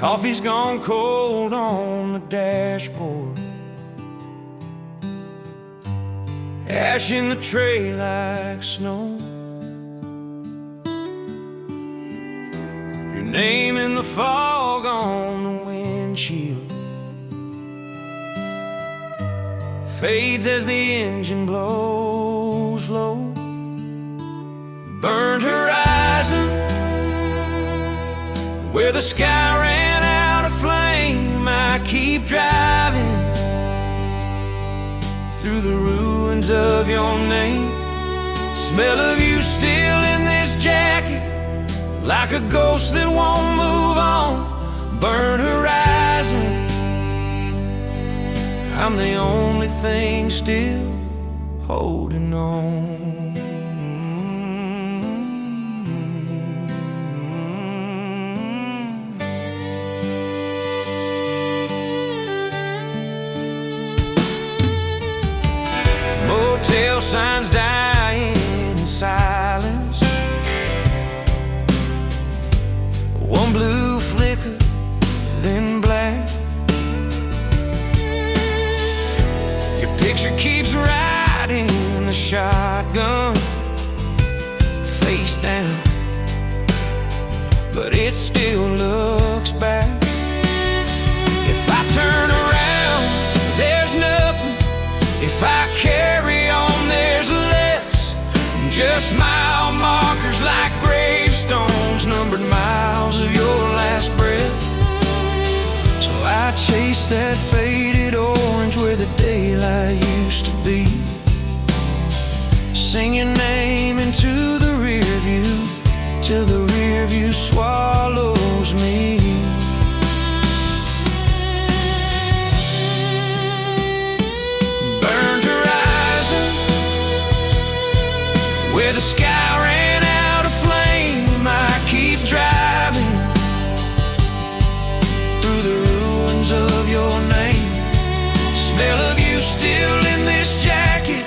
Coffee's gone cold on the dashboard, ash in the tray like snow. Your name in the fog on the windshield fades as the engine blows low. Burned horizon, where the sky ran out of flame. I keep driving through the ruins of your name. Smell of you still in this jacket, like a ghost that won't move on. Burned horizon, I'm the only thing still holding on. Motel signs dying in silence, one blue flicker, then black. Your picture keeps riding the shotgun, face down, but it still looks back. If I turn around, there's nothing. If I carry on, there's less. Just mile markers like gravestones, numbered miles of your last breath. So I chase that faded orange where the daylight used to be. Sing your name into the rear view till the rear view swallows me. Burned horizon, where the sky ran out of flame. I keep driving through the ruins of your name. Smell of you still in this jacket,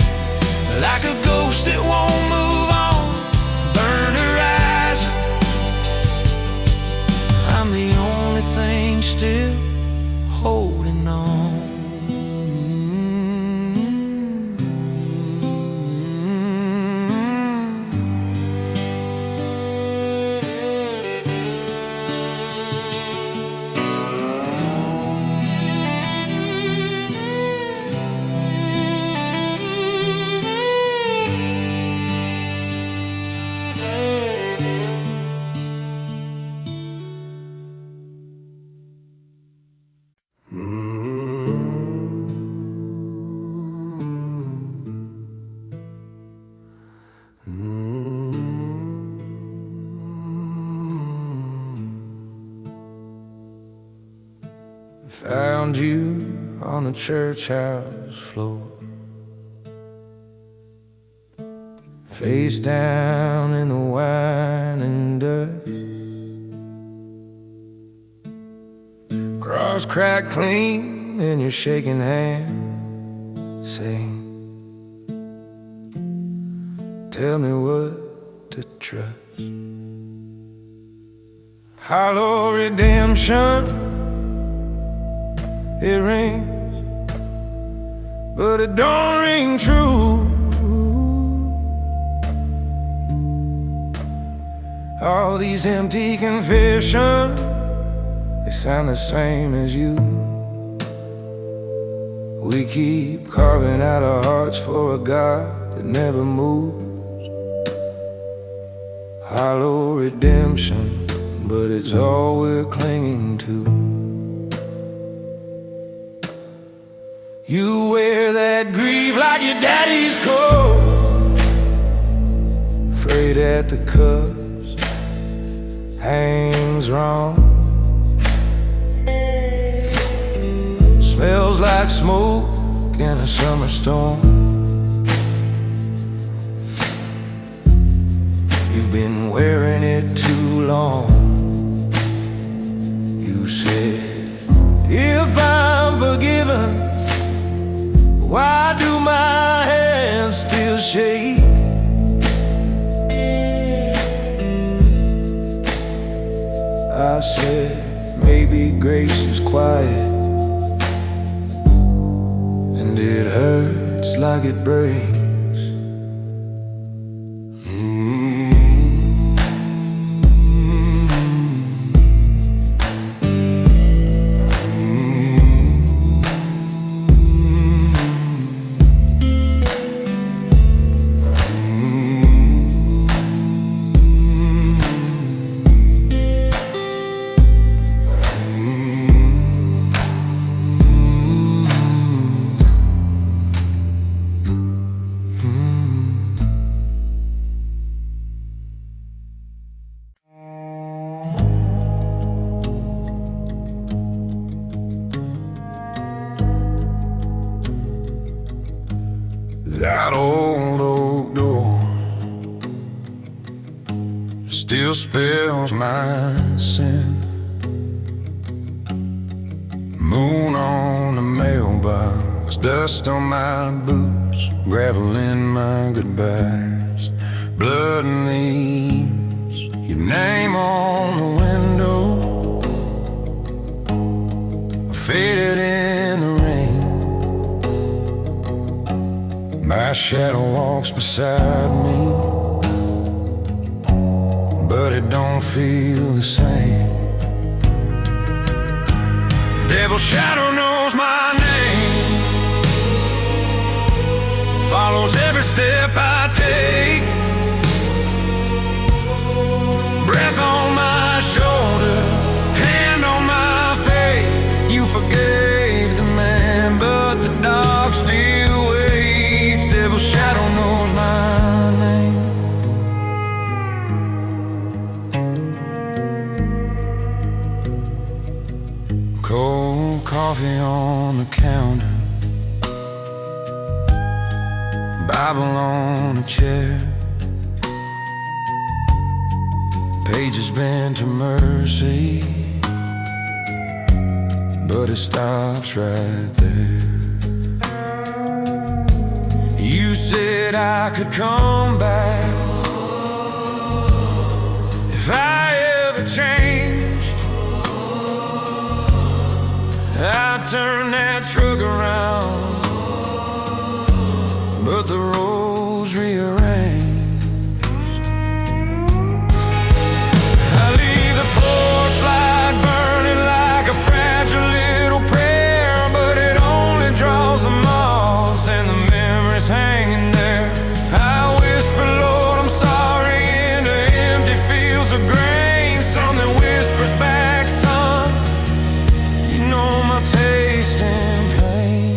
like a ghost that won't move on. Burned horizon, I'm the only thing still holding on. Found you on the church house floor, face down in the wine and dust. Cross cracked clean and you're shaking hands, saying, tell me what to trust. Hollow redemption, it rings, but it don't ring true. All these empty confessions, they sound the same as you. We keep carving out our hearts for a God that never moves. Hollow redemption, but it's all we're clinging to. You wear that grief like your daddy's coat, afraid that the cuffs hangs wrong. Smells like smoke in a summer storm. You've been wearing it too long. You said, if I'm forgiven, why do my hands still shake? I said, maybe be gracious, quiet, and it hurts like it breaks. That old oak door still spells my sin. Moon on the mailbox, dust on my boots, gravel in my goodbyes, blood and leaves, your name on the window, faded in the rain. My shadow walks beside me, but it don't feel the same. Devil's shadow knows my name, follows every step I take. Breath on my shoulder, hand on my face. You forgave the man, but the dog still waits. Devil's shadow knows my name. Cold coffee on the counter, Bible on a chair, pages bent to mercy, but it stops right there. You said I could come back if I ever changed. I turned that truck around, but the roads rearranged. I leave the porch light burning like a fragile little prayer, but it only draws the moths and the memories hanging there. I whisper, Lord, I'm sorry, into empty fields of grain. Something whispers back, son, you know my taste in pain.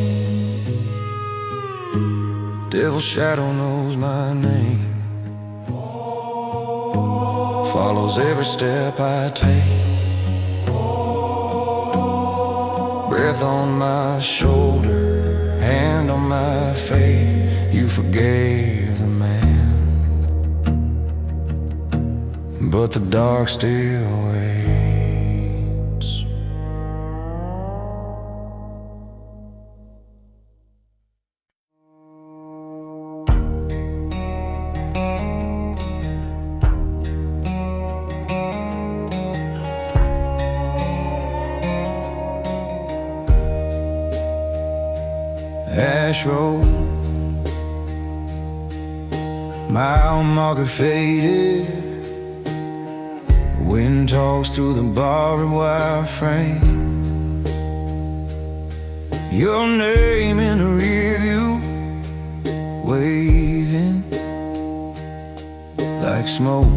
Devil's shadow knows my name, follows every step I take. Breath on my shoulder, hand on my face. You forgave the man, but the dark still waits. Ash road, mile marker faded. Wind talks through the barbed wire frame. Your name in the rearview, waving like smoke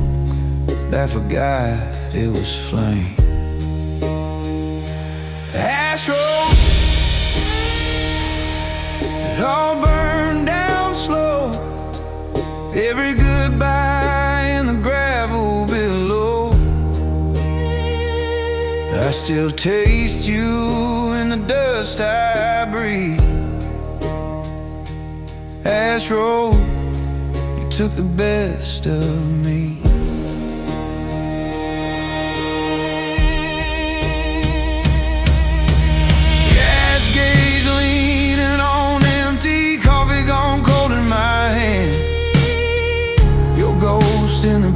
that forgot it was flame. Ash road, it all burned down slow. Every goodbye in the gravel below. I still taste you in the dust I breathe. Ash road, you took the best of me.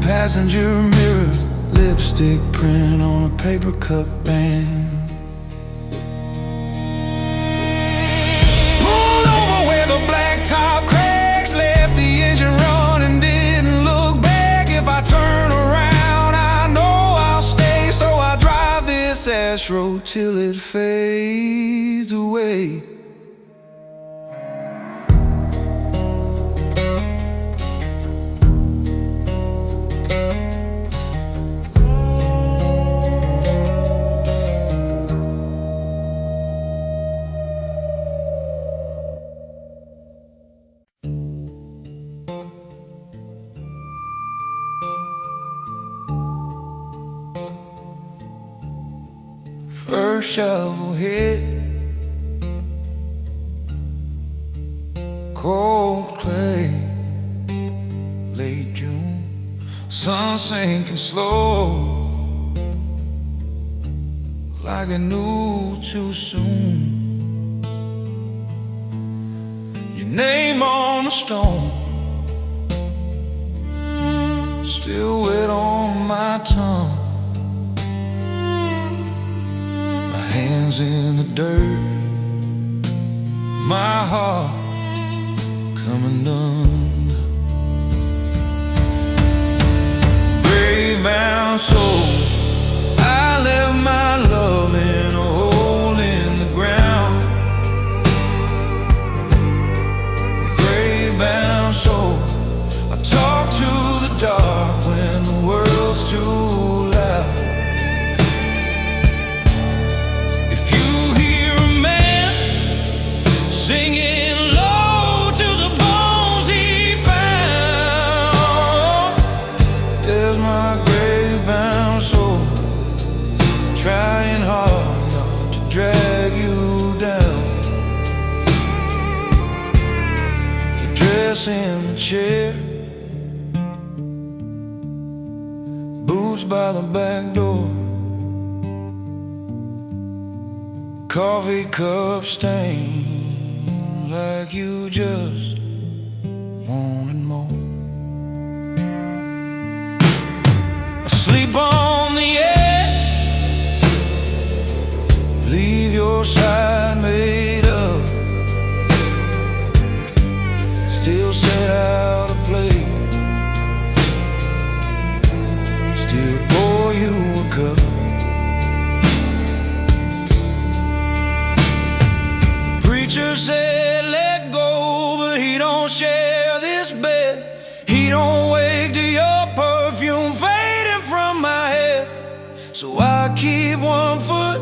Passenger mirror, lipstick print on a paper cup band. this road till it fades away. First shovel hit, cold clay, late June, sun sinking slow, like I knew too soon. Your name on the stone, still wet on my tongue. Hands in the dirt, my heart coming undone. Grave-bound soul, I left my love in a hole in the ground. Grave-bound soul, I talk to the dark when the world's too loud. Singing low to the bones he found. There's my grave-bound soul, trying hard not to drag you down. You dress in the chair, boots by the back door, coffee cup stain, like you just wanted more. Asleep on the edge, leave your side made up, still set out a plate, still pour you a cup. Preacher said let go, but he don't share this bed. He don't wake to your perfume fading from my head. So I keep one foot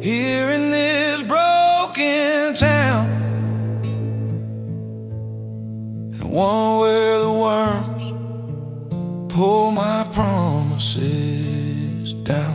here in this broken town, and one where the worms pull my promises down.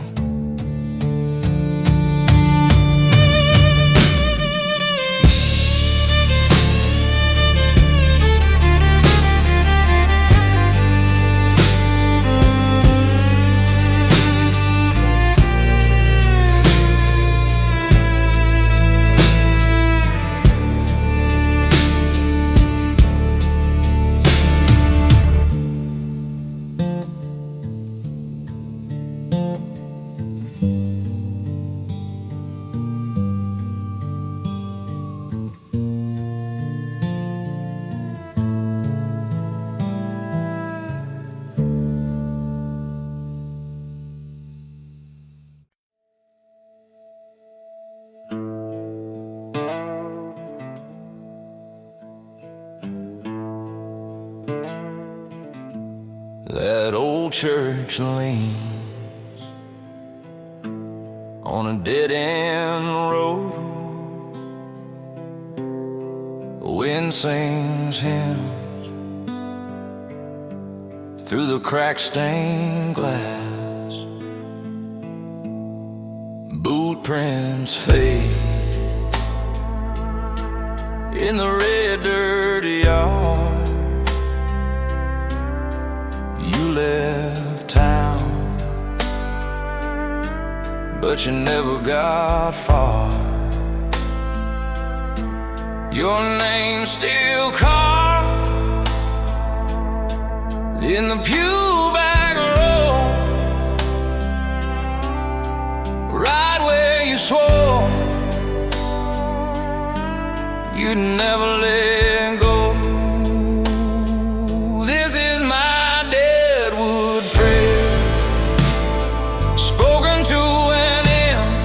That old church leans on a dead-end road. The wind sings hymns through the crack-stained glass. Boot prints fade in the red dirty yard. You left town, but you never got far. Your name's still carved in the pew back row, right where you swore you'd never let go. This is my deadwood prayer, spoken to an empty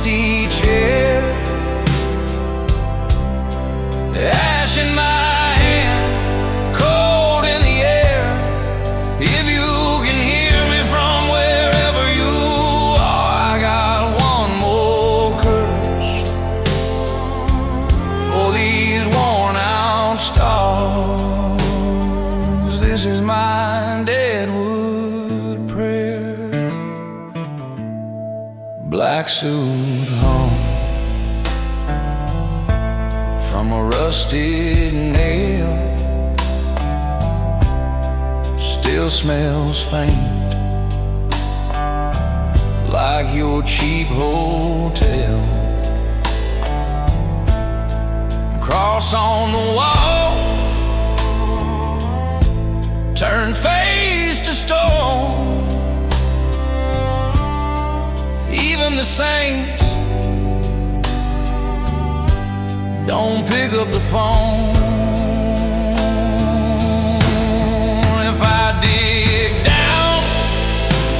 tracksuit home from a rusted nail. Still smells faint like your cheap hotel. Cross on the wall, turn face to stone. Even the saints don't pick up the phone. If I dig down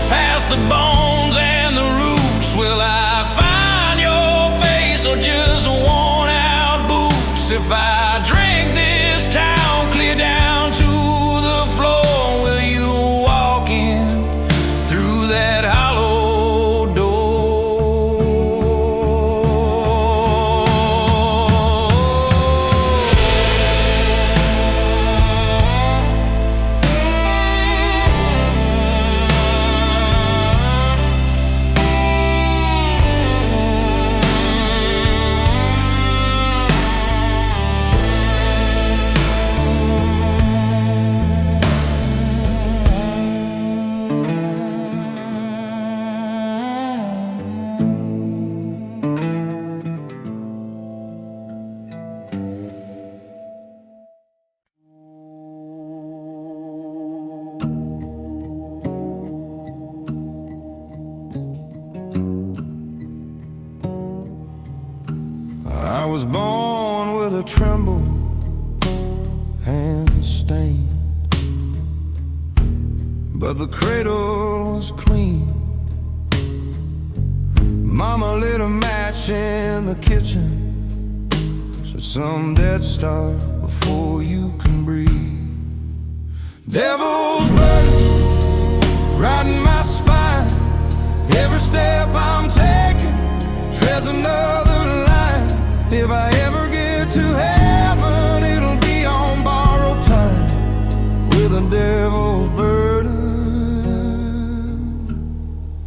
past the bones and the roots, will I find your face or just worn out boots? If I drink this town clear down to the floor, will you walk in through that hollow door? I was born with a tremble and stained, but the cradle was clean. Mama lit a match in the kitchen, said some dead start before you can breathe. Devil's burden riding my spine, every step I'm taking treads another line. If I ever get to heaven, it'll be on borrowed time, with a devil's burden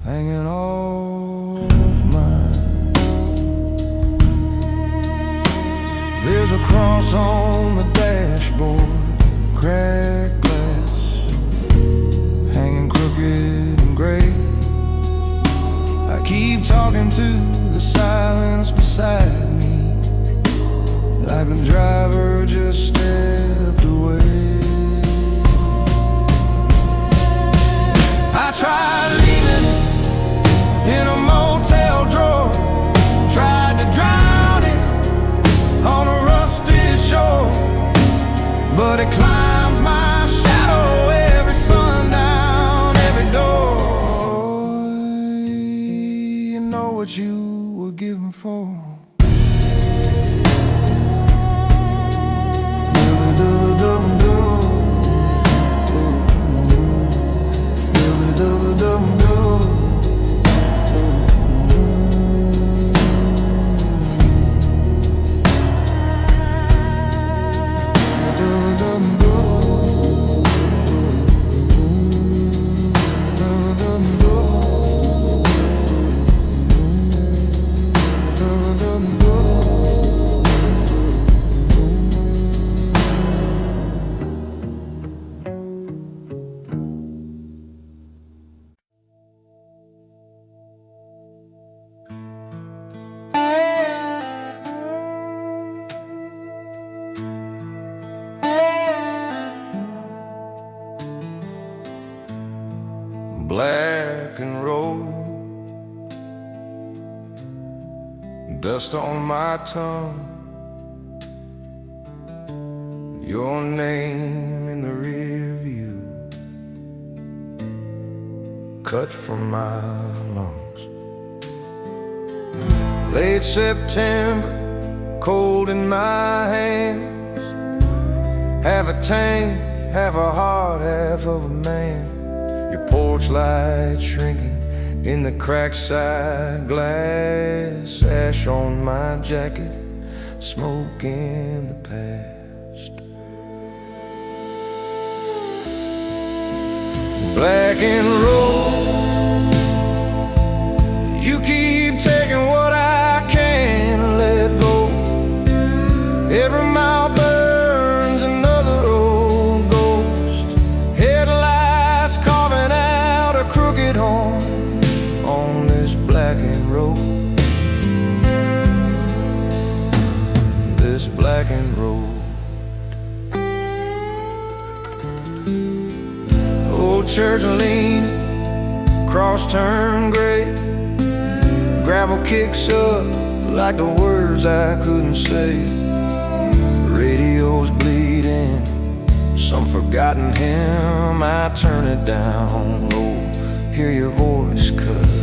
hanging off mine. There's a cross on the dashboard, cracked glass, hanging crooked and gray. I keep talking to the silence beside me, like the driver just stepped away. I tried leaving it in a motel drawer, tried to drown it on a rusted shore, but it climbs my shadow every sundown, every door. You know what you were given for. Black and roll, dust on my tongue, your name in the rear view, cut from my lungs. Late September, cold in my hands, half a tank, half a heart, half of a man. Your porch light shrinking in the cracked side glass, ash on my jacket, smoke in the past. Black and roll, you keep telling second road. Old church leaning, cross turned gray, gravel kicks up like the words I couldn't say. Radio's bleeding, some forgotten hymn. I turn it down low, hear your voice cut in.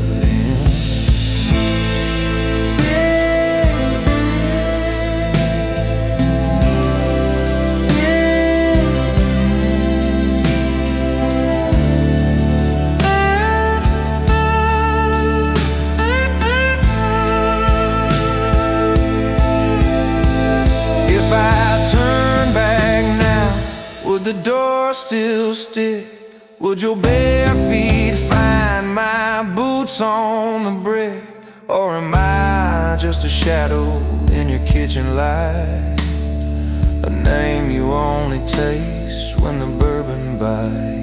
If I turn back now, would the door still stick? Would your bare feet find my boots on the brick? Or am I just a shadow in your kitchen light? A name you only taste when the bourbon bites.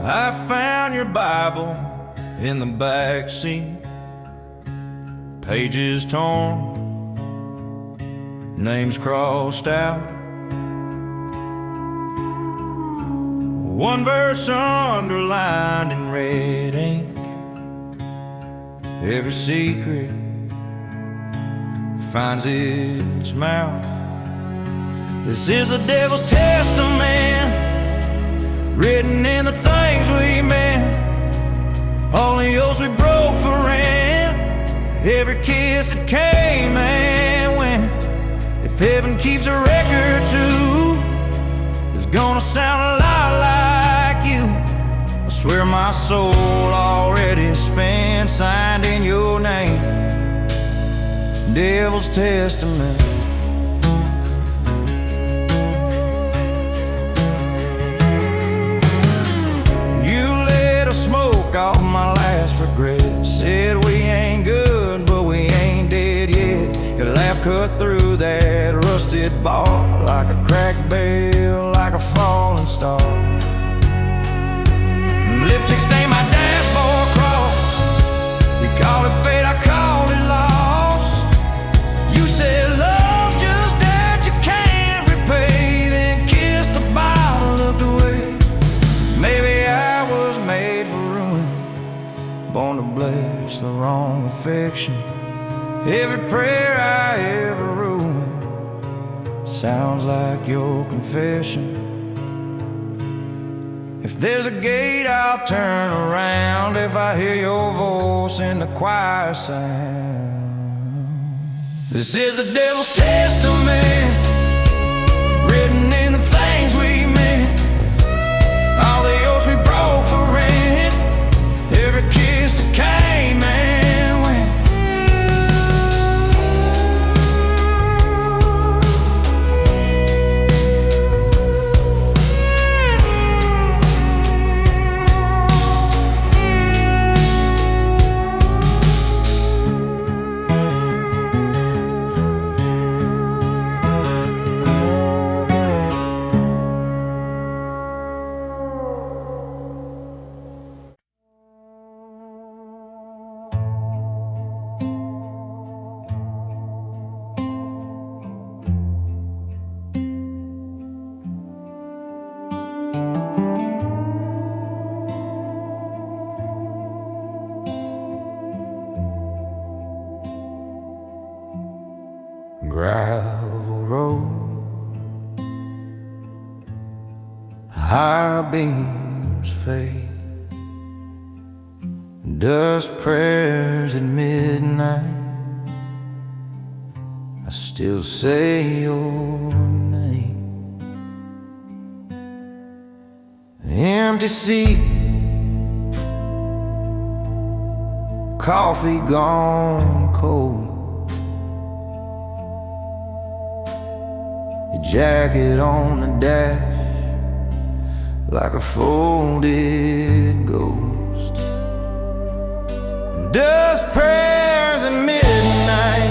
I found your Bible in the back seat, pages torn, names crossed out. One verse underlined in red ink, every secret finds its mouth. This is the devil's testament, written in the things we meant, all the oaths we broke for rent, every kiss that came and went. If heaven keeps a record too, it's gonna sound a lot like you. I swear my soul already spent, signed in your name, devil's testament. Off my last regret, said we ain't good, but we ain't dead yet. Your laugh cut through that rusted bar like a cracked bell, like a falling star. Lipstick stained my dashboard cross. You called it fate, I called it loss. You said love's just that you can't repay, then kissed the bottle, looked away. Maybe I was made for born to bless the wrong affection. Every prayer I ever ruined sounds like your confession. If there's a gate, I'll turn around if I hear your voice in the choir sound. This is the devil's testament, written in the things we meant, all the oaths we broke for rent, every kiss that came and went. Gravel road, high beams fade, dust prayers at midnight. I still still say your name. Empty seat, coffee gone cold, your jacket on the dash like a folded ghost. Dust prayers at midnight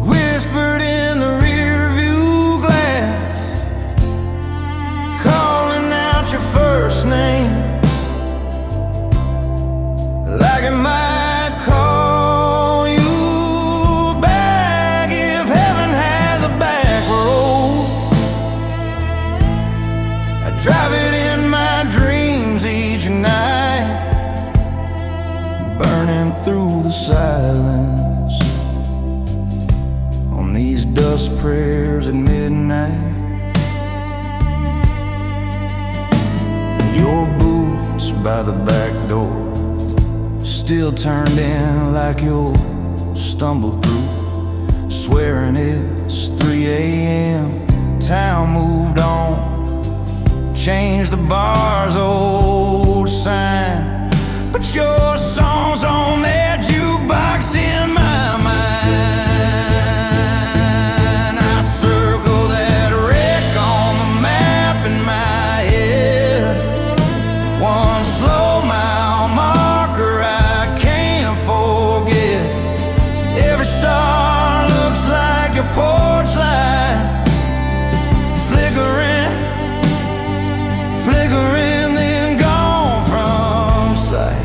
whispered in the rearview glass, calling out your first name like it might call you back if heaven has a back road. I drive it in my dreams each night, burning through the silence on these dust prayers at midnight. Your boots by the back door still turned in like you'll stumble through, swearing it's 3 a.m. Town moved on, changed the bar's old sign, but your song's on that jukebox in my mind. I circle that wreck on the map in my head, one slow mile marker I can't forget. Every star looks like a porch light, flickering, flickering, then gone from sight.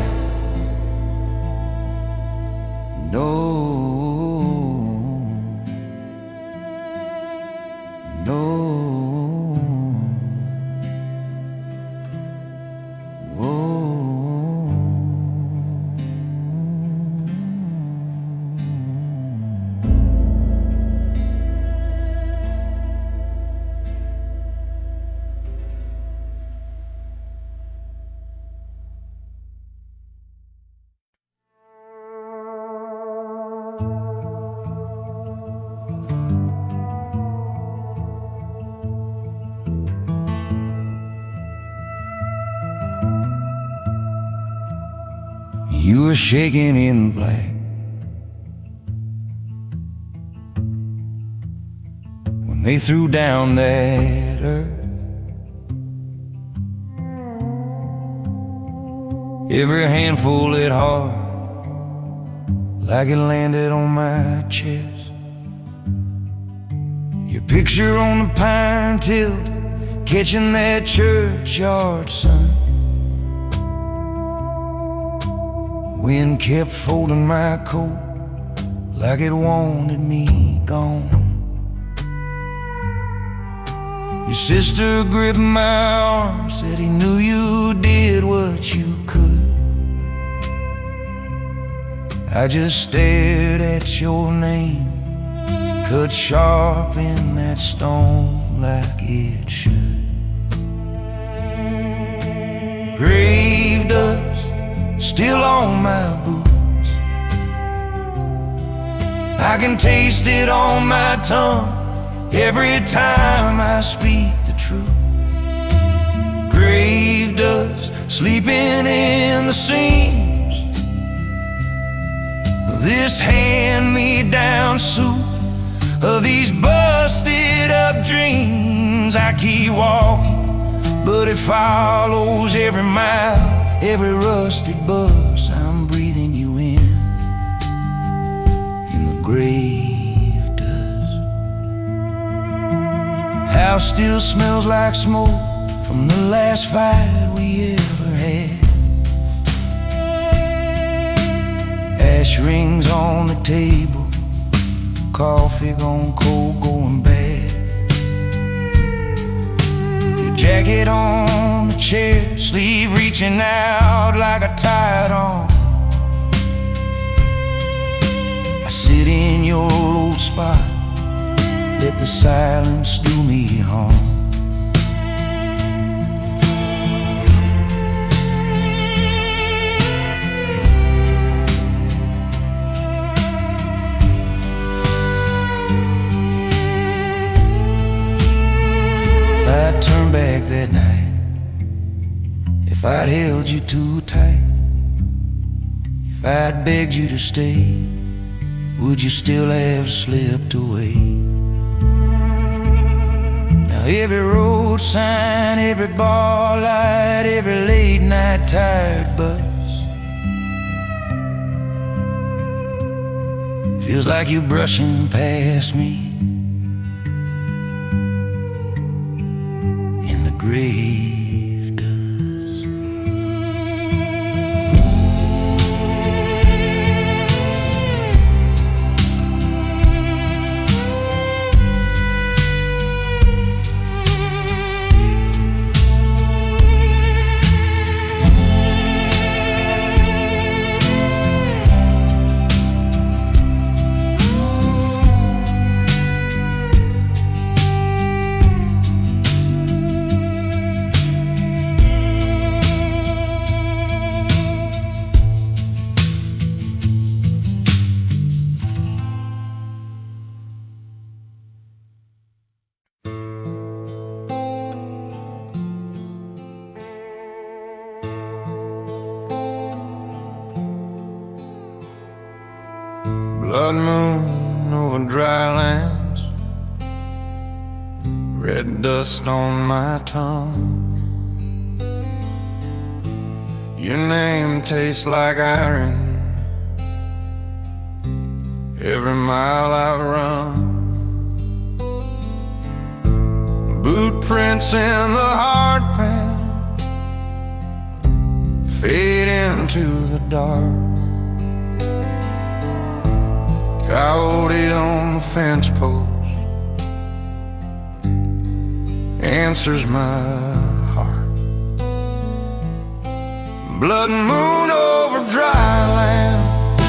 No, no, whoa. You were shaking in black when they threw down that earth. Every handful hit hard, like it landed on my chest. Your picture on the pine tilt, catching that churchyard sun. Wind kept folding my coat like it wanted me gone. Your sister gripped my arm, said he knew you did what you could. I just stared at your name, cut sharp in that stone like it should. Grave dust still on my boots, I can taste it on my tongue every time I speak the truth. Grave dust sleeping in the seams of this hand-me-down suit, of these busted up dreams. I keep walking, but it follows every mile, every rusted bus. I'm breathing you in the grave dust. House still smells like smoke from the last fight we ever had. Ash rings on the table, coffee gone cold, going bad. Your jacket on the chair, sleeve reaching out like a tied on. I sit in your old spot, let the silence do me harm. If I'd held you too tight, if I'd begged you to stay, would you still have slipped away? Now every road sign, every bar light, every late night tired bus feels like you're brushing past me in the grave dust. Blood moon over dry lands, red dust on my tongue. Your name tastes like iron every mile I run. Boot prints in the hard pan fade into the dark. Coyote on the fence post answers my heart. Blood moon over dry land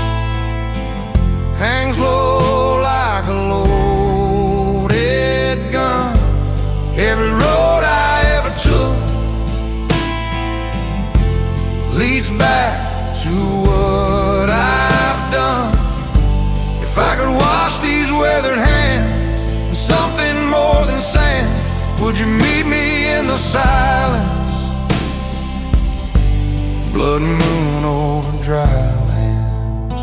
hangs low like a loaded gun. Every road I ever took leads back to what I've done. If I could wash these weathered hands in something more than sand, would you meet me in the silence? Blood moon over dry lands.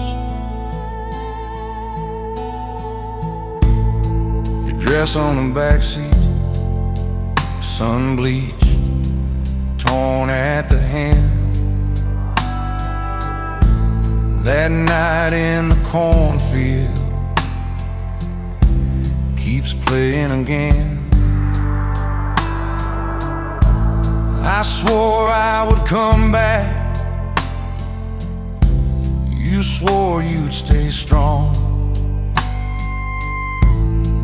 Your dress on the backseat, sun bleached, torn at the hem. That night in the cornfield keeps playing again. I swore I would come back, you swore you'd stay strong.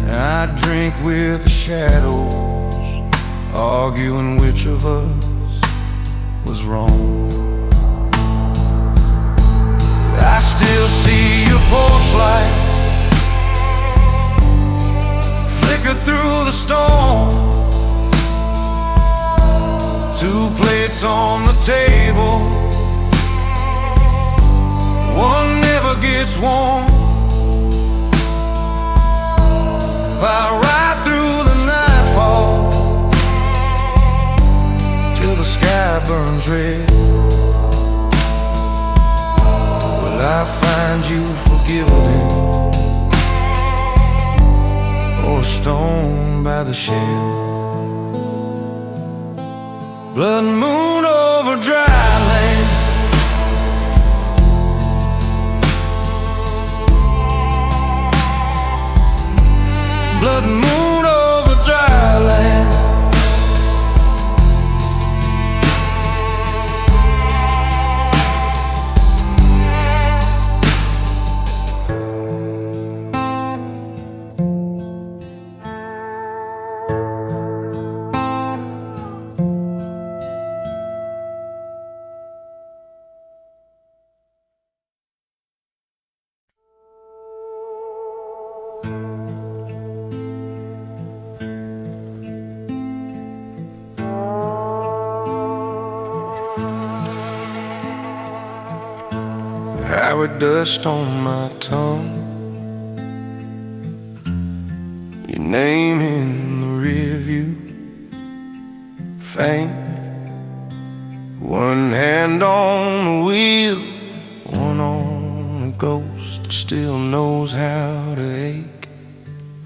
I'd drink with the shadows, arguing which of us was wrong. I still see your porch light flicker through the storm. Two plates on the table, one never gets warm. If I ride through the nightfall till the sky burns red, I find you forgiven or a stone by the shell. Blood moon over dry land. Blood moon over dry land. Highway dust on my tongue, your name in the rear view, faint One hand on the wheel, one on a ghost that still knows how to ache.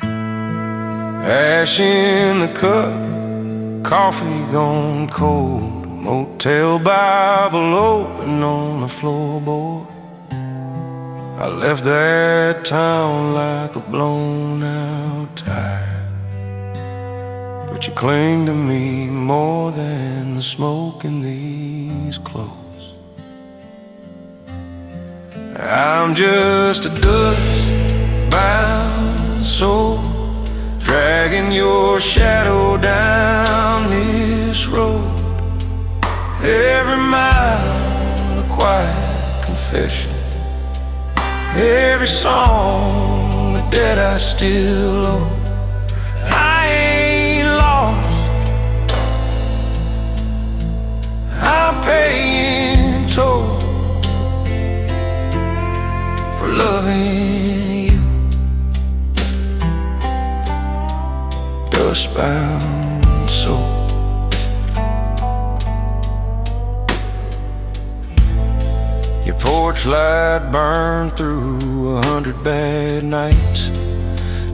Ash in the cup, coffee gone cold, motel Bible open on the floorboard. I left that town like a blown out tire, but you cling to me more than the smoke in these clothes. I'm just a dust-bound soul, dragging your shadow down this road. Every mile a quiet confession, every song a debt I still owe. I ain't lost, I'm paying toll for loving you. Dust-bound soul. Your porch light burned through 100 bad nights.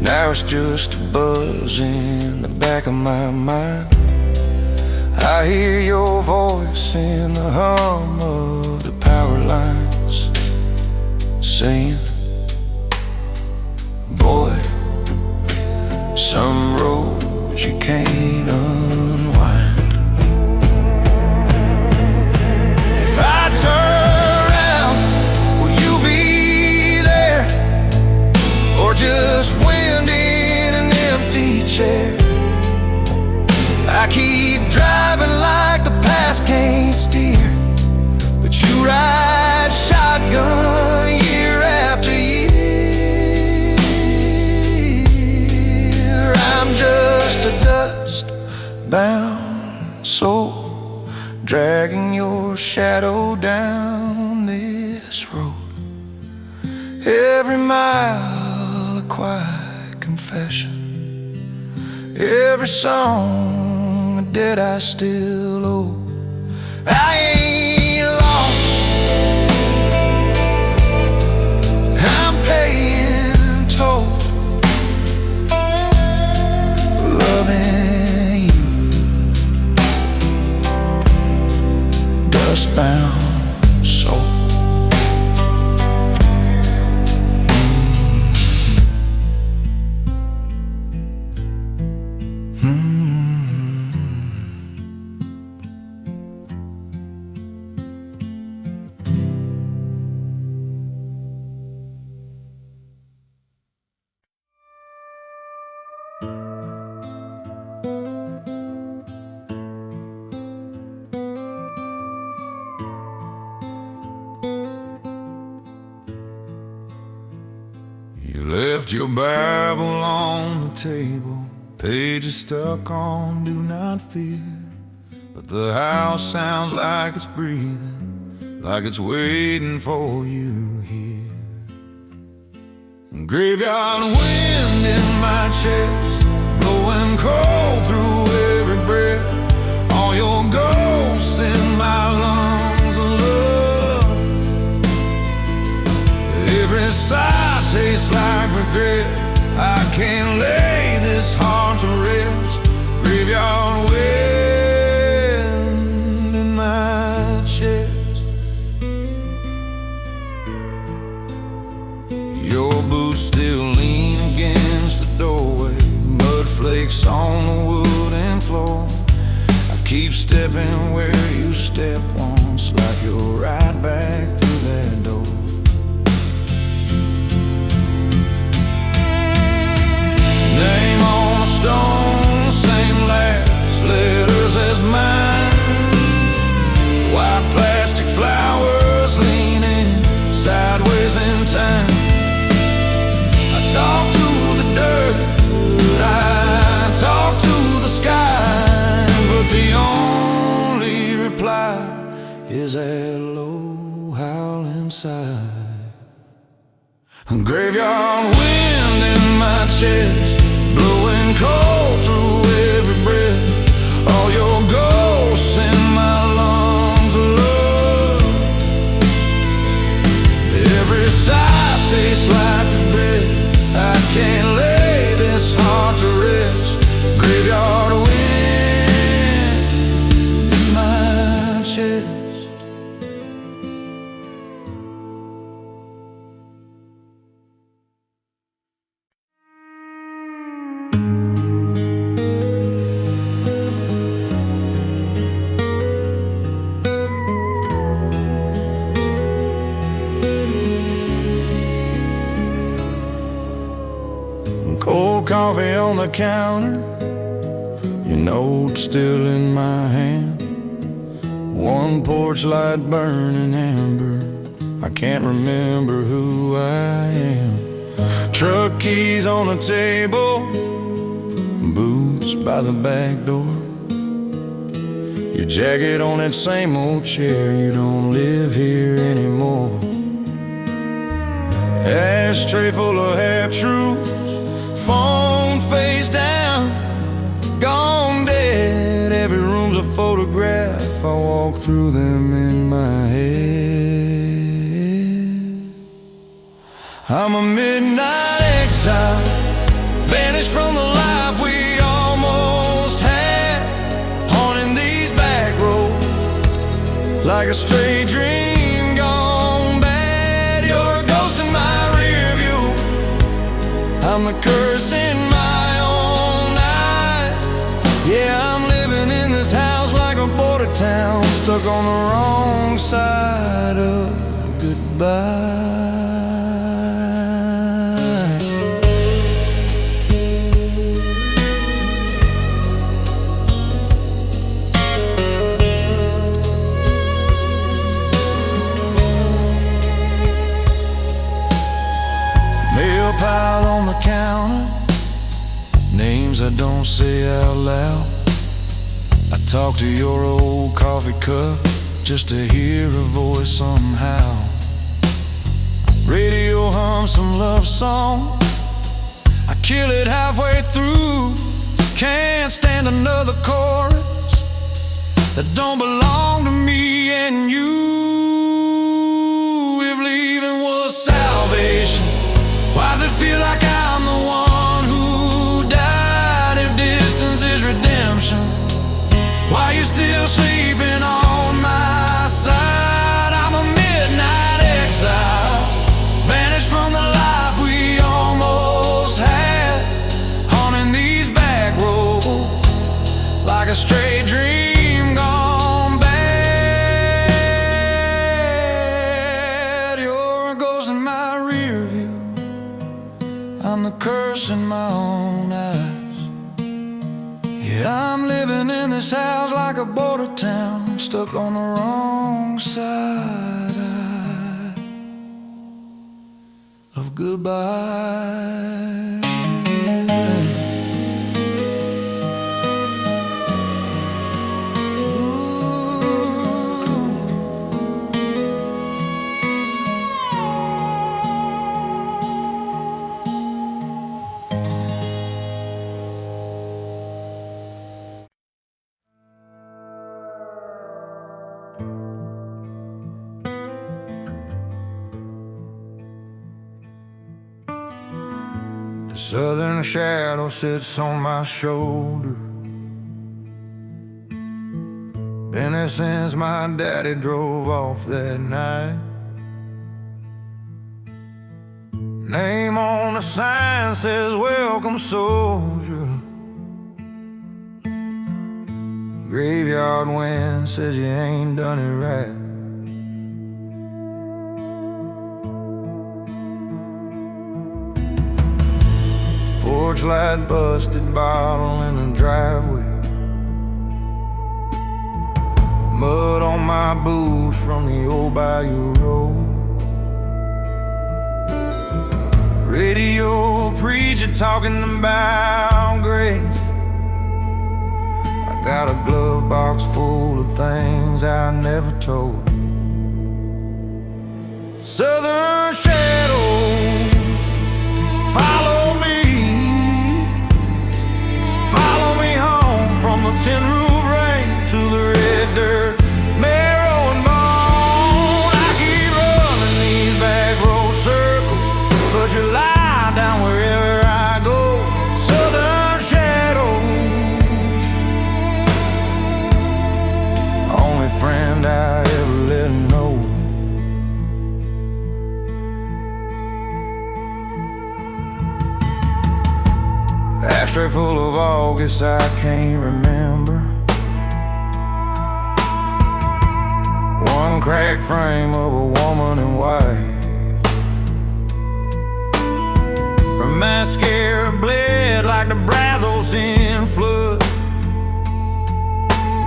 Now it's just a buzz in the back of my mind. I hear your voice in the hum of the power lines, saying, boy, some roads you can't unwind. If I turn, will you be there? Or just wind in an empty chair? I keep driving like the past can't steer, but you ride shotgun year after year. I'm just a dust-bound soul, dragging your shadow down this road. Every mile a quiet confession, every song a debt I still owe. I ain't lost, I'm paying toll for loving you. Dust-bound soul. You left your Bible on the table, pages stuck on do not fear, but the house sounds like it's breathing, like it's waiting for you here. Graveyard wind in my chest, blowing cold through every breath. All your ghosts in my lungs of love. Every sigh tastes like regret. I can't lay this heart to rest. Graveyard wind in my chest. Your boots still lean against the doorway, mud flakes on the wooden floor. I keep stepping where you stepped once, like you're right back through that door. Name on a stone, same last letters as mine. White plastic flowers leaning sideways in time. I talk to the dirt, I talk to the sky, but the only reply is that low howl inside. Graveyard wind in my chest, blowing cold through every breath. All your ghosts in my lungs of Cold coffee on the counter, your note still in my hand. One porch light burning amber, I can't remember who I am. Truck keys on the table, boots by the back door. Your jacket on that same old chair, you don't live here anymore. Ashtray full of half-truths, phone face down, gone dead. Every room's a photograph, I walk through them in my head. I'm a midnight exile, banished from the life we almost had, haunting these back roads like a stray dream gone bad. You're a ghost in my rear view, I'm the curse in my own eyes. Yeah, I'm living in this house like a border town, stuck on the wrong side of goodbye. Mail pile on the counter, names I don't say out loud. I talk to your old coffee cup just to hear a voice somehow. Radio hums some love song, I kill it halfway through. Can't stand another chorus that don't belong to me and you. If leaving was salvation, why does it feel like I'm the one who died? If distance is redemption, why you still sleeping on my side? I'm a midnight exile, banished from the life we almost had, haunting these back roads like a stray dream gone bad. You're a ghost in my rear view, I'm the curse in my own eyes. Yeah, I'm living in this house like a border town, stuck on the wrong side of goodbye. The southern shadow sits on my shoulder, been there since my daddy drove off that night. Name on the sign says welcome soldier, graveyard wind says you ain't done it right. Porch light busted bottle in the driveway, mud on my boots from the old bayou road. Radio preacher talking about grace, I got a glove box full of things I never told. Southern shadow, follow me home from the tin roof rain to the red dirt, marrow and bone. I keep running these back road circles, but you lie down wherever I go. Southern shadow, only friend I ever let know. Ashtray full of August I can't remember, one cracked frame of a woman in white, From mascara bled like the Brazos in flood,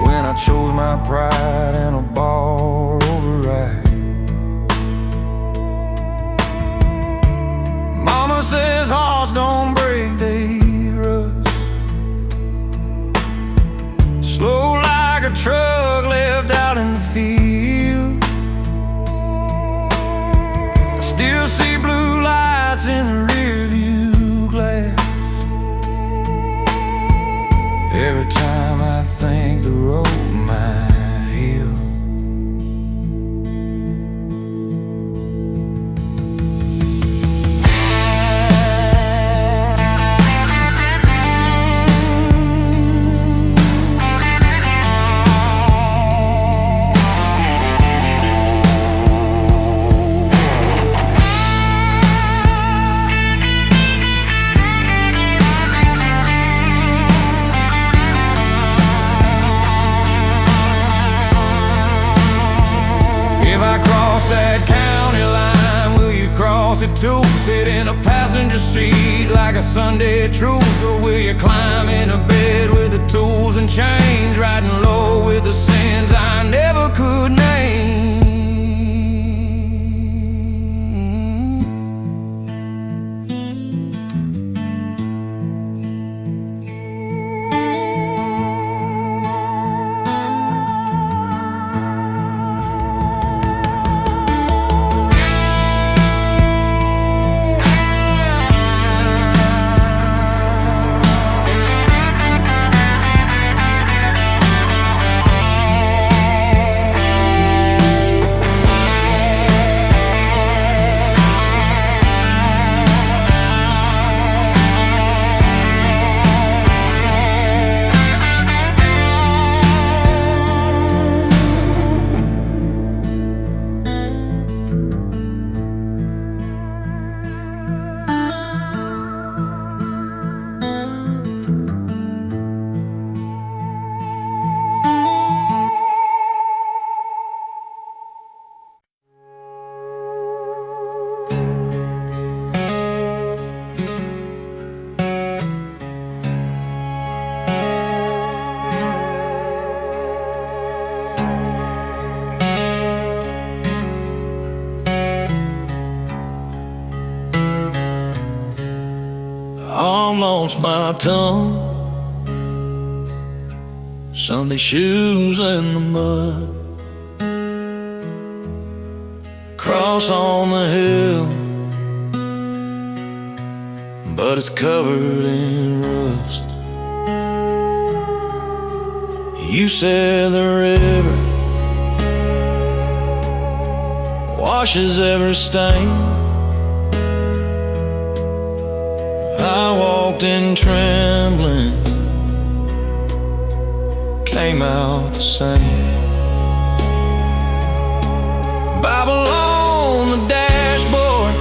when I chose my pride and a bar override. Mama says hearts don't break, they rust. Slow like a truck left out in the field. I still see blue lights in the rearview glass. Every time I think the road might heal. That county line, will you cross it too? Sit in a passenger seat like a Sunday truth, or will you climb into bed with the tools and chains, riding low with the sins I never could name? Lost my tongue, Sunday shoes in the mud, cross on the hill, but it's covered in rust. You said the river washes every stain. I walked in trembling, came out the same. Bible on the dashboard,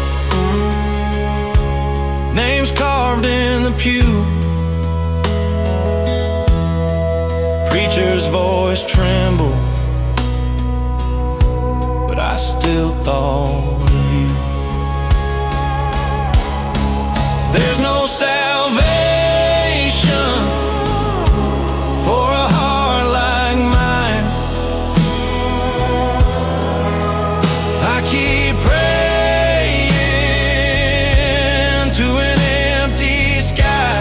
names carved in the pew, preacher's voice trembled, but I still thought of you. There's no salvation for a heart like mine. I keep praying to an empty sky.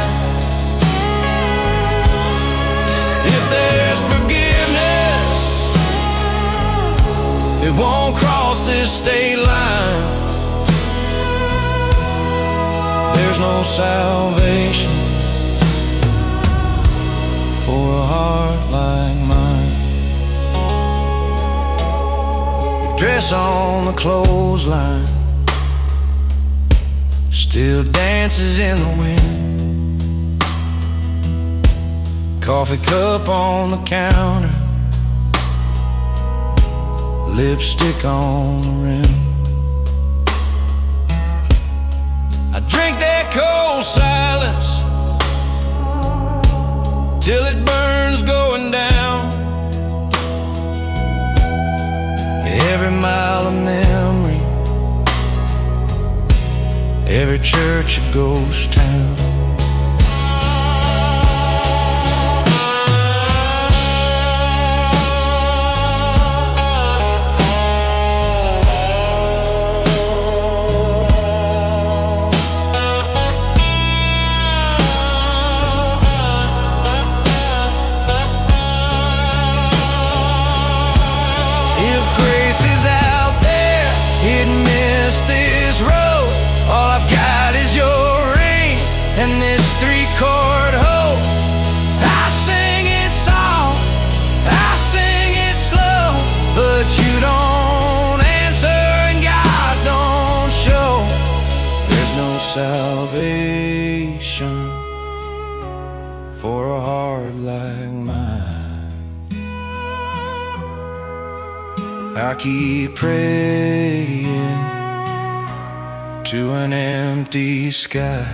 If there's forgiveness, it won't cross this state line. There's no salvation for a heart like mine. Your dress on the clothesline still dances in the wind. Coffee cup on the counter, lipstick on the rim. I drink that cold silence till it burns going down. Every mile of memory, every church a ghost town. And this three-chord hope, I sing it soft, I sing it slow, but you don't answer and God don't show. There's no salvation for a heart like mine. I keep praying to an empty sky.